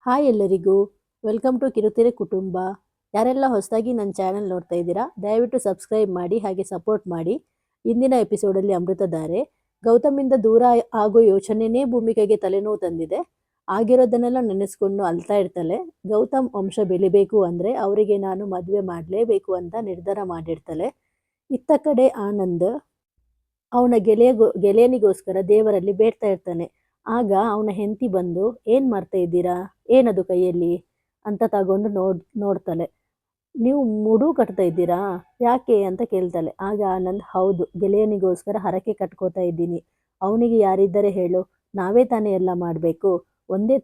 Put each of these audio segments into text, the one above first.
Hi ಎಲ್ಲರಿಗೂ, welcome to ಕಿರುತೆರೆ ಕುಟುಂಬ. ಯಾರೆಲ್ಲ ಹೊಸದಾಗಿ ನನ್ನ ಚಾನೆಲ್ ನೋಡ್ತಾ ಇದ್ದೀರಾ, ದಯವಿಟ್ಟು ಸಬ್ಸ್ಕ್ರೈಬ್ ಮಾಡಿ ಹಾಗೆ ಸಪೋರ್ಟ್ ಮಾಡಿ. ಇಂದಿನ ಎಪಿಸೋಡಲ್ಲಿ ಅಮೃತಧಾರೆ ಗೌತಮಿಂದ ದೂರ ಆಗೋ ಯೋಚನೆನೇ ಭೂಮಿಕೆಗೆ ತಲೆನೋವು ತಂದಿದೆ. ಆಗಿರೋದನ್ನೆಲ್ಲ ನೆನೆಸ್ಕೊಂಡು ಅಳ್ತಾ ಇರ್ತಾಳೆ. ಗೌತಮ್ ವಂಶ ಬೆಳಿಬೇಕು ಅಂದರೆ ಅವರಿಗೆ ನಾನು ಮದುವೆ ಮಾಡಲೇಬೇಕು ಅಂತ ನಿರ್ಧಾರ ಮಾಡಿರ್ತಾಳೆ. ಇತ್ತ ಕಡೆ ಆನಂದ್ ಅವನ ಗೆಳೆಯನಿಗೋಸ್ಕರ ದೇವರಲ್ಲಿ ಬೇಡ್ತಾ ಇರ್ತಾನೆ. ಆಗ ಅವನ ಹೆಂಡತಿ ಬಂದು, ಏನ್ ಮಾಡ್ತಾ ಇದ್ದೀರಾ, ಏನದು ಕೈಯಲ್ಲಿ ಅಂತ ತಗೊಂಡು ನೋಡ್ತಾಳೆ. ನೀವು ಮುಡು ಕಟ್ತಾ ಇದ್ದೀರಾ, ಯಾಕೆ ಅಂತ ಕೇಳ್ತಾಳೆ. ಆಗ ಆನಂದ್, ಹೌದು, ಗೆಳೆಯನಿಗೋಸ್ಕರ ಹರಕೆ ಕಟ್ಕೋತಾ ಇದ್ದೀನಿ. ಅವನಿಗೆ ಯಾರಿದ್ದರೆ ಹೇಳು, ನಾವೇ ತಾನೇ ಎಲ್ಲ ಮಾಡಬೇಕು. ಒಂದೇ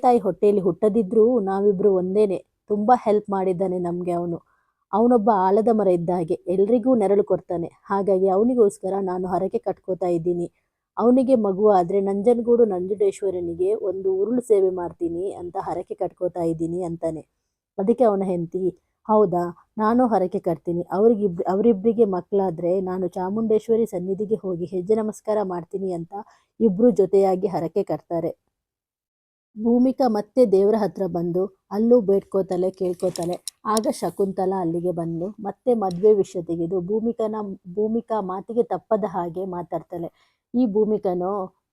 ತಾಯಿ ಹೊಟ್ಟೆಯಲ್ಲಿ ಹುಟ್ಟದಿದ್ರೂ ನಾವಿಬ್ರು ಒಂದೇನೆ. ತುಂಬಾ ಹೆಲ್ಪ್ ಮಾಡಿದ್ದಾನೆ ನಮ್ಗೆ ಅವನು. ಅವನೊಬ್ಬ ಆಲದ ಮರ ಇದ್ದ ಹಾಗೆ, ಎಲ್ರಿಗೂ ನೆರಳು ಕೊಡ್ತಾನೆ. ಹಾಗಾಗಿ ಅವನಿಗೋಸ್ಕರ ನಾನು ಹರಕೆ ಕಟ್ಕೋತಾ ಇದ್ದೀನಿ. ಅವನಿಗೆ ಮಗು ಆದರೆ ನಂಜನಗೂಡು ನಂಜುಂಡೇಶ್ವರನಿಗೆ ಒಂದು ಉರುಳು ಸೇವೆ ಮಾಡ್ತೀನಿ ಅಂತ ಹರಕೆ ಕಟ್ಕೋತಾ ಇದ್ದೀನಿ ಅಂತಾನೆ. ಅದಕ್ಕೆ ಅವನ ಹೆಂಡತಿ, ಹೌದಾ, ನಾನು ಹರಕೆ ಕಟ್ತೀನಿ. ಅವರಿಬ್ಬರಿಗೆ ಮಕ್ಕಳಾದ್ರೆ ನಾನು ಚಾಮುಂಡೇಶ್ವರಿ ಸನ್ನಿಧಿಗೆ ಹೋಗಿ ಹೆಜ್ಜೆ ನಮಸ್ಕಾರ ಮಾಡ್ತೀನಿ ಅಂತ ಇಬ್ರು ಜೊತೆಯಾಗಿ ಹರಕೆ ಕಟ್ತಾರೆ. ಭೂಮಿಕಾ ಮತ್ತೆ ದೇವರ ಹತ್ರ ಬಂದು ಅಲ್ಲೂ ಬೇಡ್ಕೋತಾಳೆ, ಕೇಳ್ಕೋತಾಳೆ. ಆಗ ಶಕುಂತಲಾ ಅಲ್ಲಿಗೆ ಬಂದು ಮತ್ತೆ ಮದುವೆ ವಿಷಯ ತೆಗೆದು ಭೂಮಿಕಾ ಮಾತಿಗೆ ತಪ್ಪದ ಹಾಗೆ ಮಾತಾಡ್ತಾಳೆ. ಈ ಭೂಮಿಕನೋ,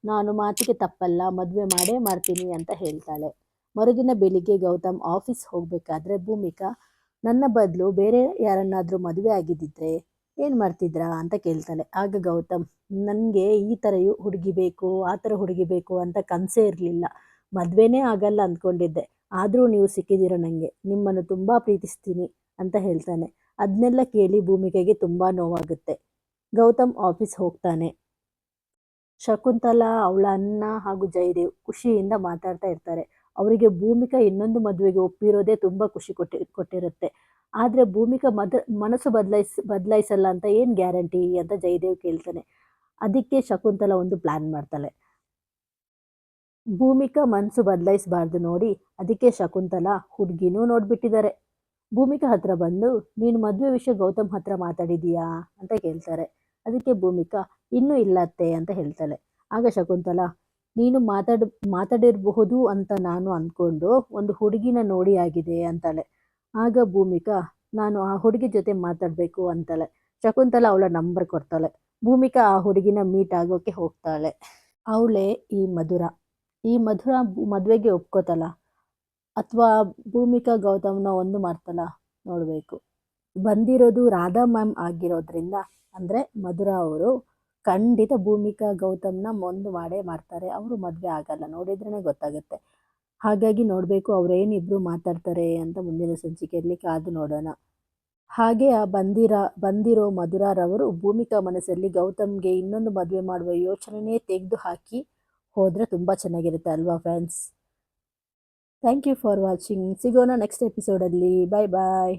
ನಾನು ಮಾತಿಗೆ ತಪ್ಪಲ್ಲ, ಮದುವೆ ಮಾಡೇ ಮಾಡ್ತೀನಿ ಅಂತ ಹೇಳ್ತಾಳೆ. ಮರುದಿನ ಬೆಳಿಗ್ಗೆ ಗೌತಮ್ ಆಫೀಸ್ ಹೋಗ್ಬೇಕಾದ್ರೆ ಭೂಮಿಕಾ, ನನ್ನ ಬದಲು ಬೇರೆ ಯಾರನ್ನಾದ್ರೂ ಮದುವೆ ಆಗಿದ್ದಿದ್ರೆ ಏನು ಮಾಡ್ತಿದ್ರಾ ಅಂತ ಕೇಳ್ತಾಳೆ. ಆಗ ಗೌತಮ್, ನನಗೆ ಈ ಥರ ಹುಡುಗಿ ಬೇಕು, ಆ ಥರ ಹುಡುಗಿ ಬೇಕು ಅಂತ ಕನಸೇ ಇರಲಿಲ್ಲ. ಮದುವೆನೇ ಆಗಲ್ಲ ಅಂದ್ಕೊಂಡಿದ್ದೆ. ಆದರೂ ನೀವು ಸಿಕ್ಕಿದ್ದೀರ ನನಗೆ. ನಿಮ್ಮನ್ನು ತುಂಬ ಪ್ರೀತಿಸ್ತೀನಿ ಅಂತ ಹೇಳ್ತಾನೆ. ಅದನ್ನೆಲ್ಲ ಕೇಳಿ ಭೂಮಿಕೆಗೆ ತುಂಬ ನೋವಾಗುತ್ತೆ. ಗೌತಮ್ ಆಫೀಸ್ ಹೋಗ್ತಾನೆ. ಶಕುಂತಲಾ, ಅವಳ ಅಣ್ಣ ಹಾಗೂ ಜಯದೇವ್ ಖುಷಿಯಿಂದ ಮಾತಾಡ್ತಾ ಇರ್ತಾರೆ. ಅವರಿಗೆ ಭೂಮಿಕಾ ಇನ್ನೊಂದು ಮದುವೆಗೆ ಒಪ್ಪಿರೋದೇ ತುಂಬ ಖುಷಿ ಕೊಟ್ಟಿರುತ್ತೆ. ಆದರೆ ಭೂಮಿಕಾ ಮನಸ್ಸು ಬದಲಾಯಿಸಲ್ಲ ಅಂತ ಏನು ಗ್ಯಾರಂಟಿ ಅಂತ ಜಯದೇವ್ ಕೇಳ್ತಾನೆ. ಅದಕ್ಕೆ ಶಕುಂತಲಾ ಒಂದು ಪ್ಲಾನ್ ಮಾಡ್ತಾಳೆ. ಭೂಮಿಕಾ ಮನಸ್ಸು ಬದಲಾಯಿಸಬಾರ್ದು ನೋಡಿ, ಅದಕ್ಕೆ ಶಕುಂತಲಾ ಹುಡುಗಿನೂ ನೋಡ್ಬಿಟ್ಟಿದ್ದಾರೆ. ಭೂಮಿಕಾ ಹತ್ರ ಬಂದು, ನೀನು ಮದುವೆ ವಿಷಯ ಗೌತಮ್ ಹತ್ರ ಮಾತಾಡಿದೀಯಾ ಅಂತ ಕೇಳ್ತಾರೆ. ಅದಕ್ಕೆ ಭೂಮಿಕಾ, ಇನ್ನೂ ಇಲ್ಲತ್ತೆ ಅಂತ ಹೇಳ್ತಾಳೆ. ಆಗ ಶಕುಂತಲಾ, ನೀನು ಮಾತಾಡಿರಬಹುದು ಅಂತ ನಾನು ಅಂದ್ಕೊಂಡು ಒಂದು ಹುಡುಗಿನ ನೋಡಿ ಆಗಿದೆ ಅಂತಾಳೆ. ಆಗ ಭೂಮಿಕಾ, ನಾನು ಆ ಹುಡುಗಿ ಜೊತೆ ಮಾತಾಡಬೇಕು ಅಂತಾಳೆ. ಶಕುಂತಲಾ ಅವಳ ನಂಬರ್ ಕೊಡ್ತಾಳೆ. ಭೂಮಿಕಾ ಆ ಹುಡುಗಿನ ಮೀಟ್ ಆಗೋಕೆ ಹೋಗ್ತಾಳೆ. ಅವಳೇ ಈ ಮಧುರ ಮದುವೆಗೆ ಒಪ್ಕೋತಲ್ಲ, ಅಥವಾ ಭೂಮಿಕಾ ಗೌತಮ್ನ ಒಂದು ಮಾಡ್ತಲ್ಲ, ನೋಡಬೇಕು. ಬಂದಿರೋದು ರಾಧಾ ಮ್ಯಾಮ್ ಆಗಿರೋದ್ರಿಂದ, ಅಂದರೆ ಮಧುರಾ ಅವರು ಖಂಡಿತ ಭೂಮಿಕಾ ಗೌತಮ್ನ ಒಂದು ಮಾಡೇ ಮಾಡ್ತಾರೆ. ಅವರು ಮದುವೆ ಆಗಲ್ಲ, ನೋಡಿದ್ರೇ ಗೊತ್ತಾಗುತ್ತೆ. ಹಾಗಾಗಿ ನೋಡಬೇಕು ಅವರೇನಿಬ್ರು ಮಾತಾಡ್ತಾರೆ ಅಂತ ಮುಂದಿನ ಸಂಚಿಕೆಯಲ್ಲಿ ಕಾದು ನೋಡೋಣ. ಹಾಗೆ ಬಂದಿರೋ ಮಧುರಾರವರು ಭೂಮಿಕಾ ಮನಸ್ಸಲ್ಲಿ ಗೌತಮ್ಗೆ ಇನ್ನೊಂದು ಮದುವೆ ಮಾಡುವ ಯೋಚನೆನೇ ತೆಗೆದು ಹಾಕಿ ಹೋದರೆ ತುಂಬ ಚೆನ್ನಾಗಿರುತ್ತೆ ಅಲ್ವಾ friends? Thank you for watching. ಸಿಗೋಣ ನೆಕ್ಸ್ಟ್ ಎಪಿಸೋಡಲ್ಲಿ. ಬಾಯ್ ಬಾಯ್.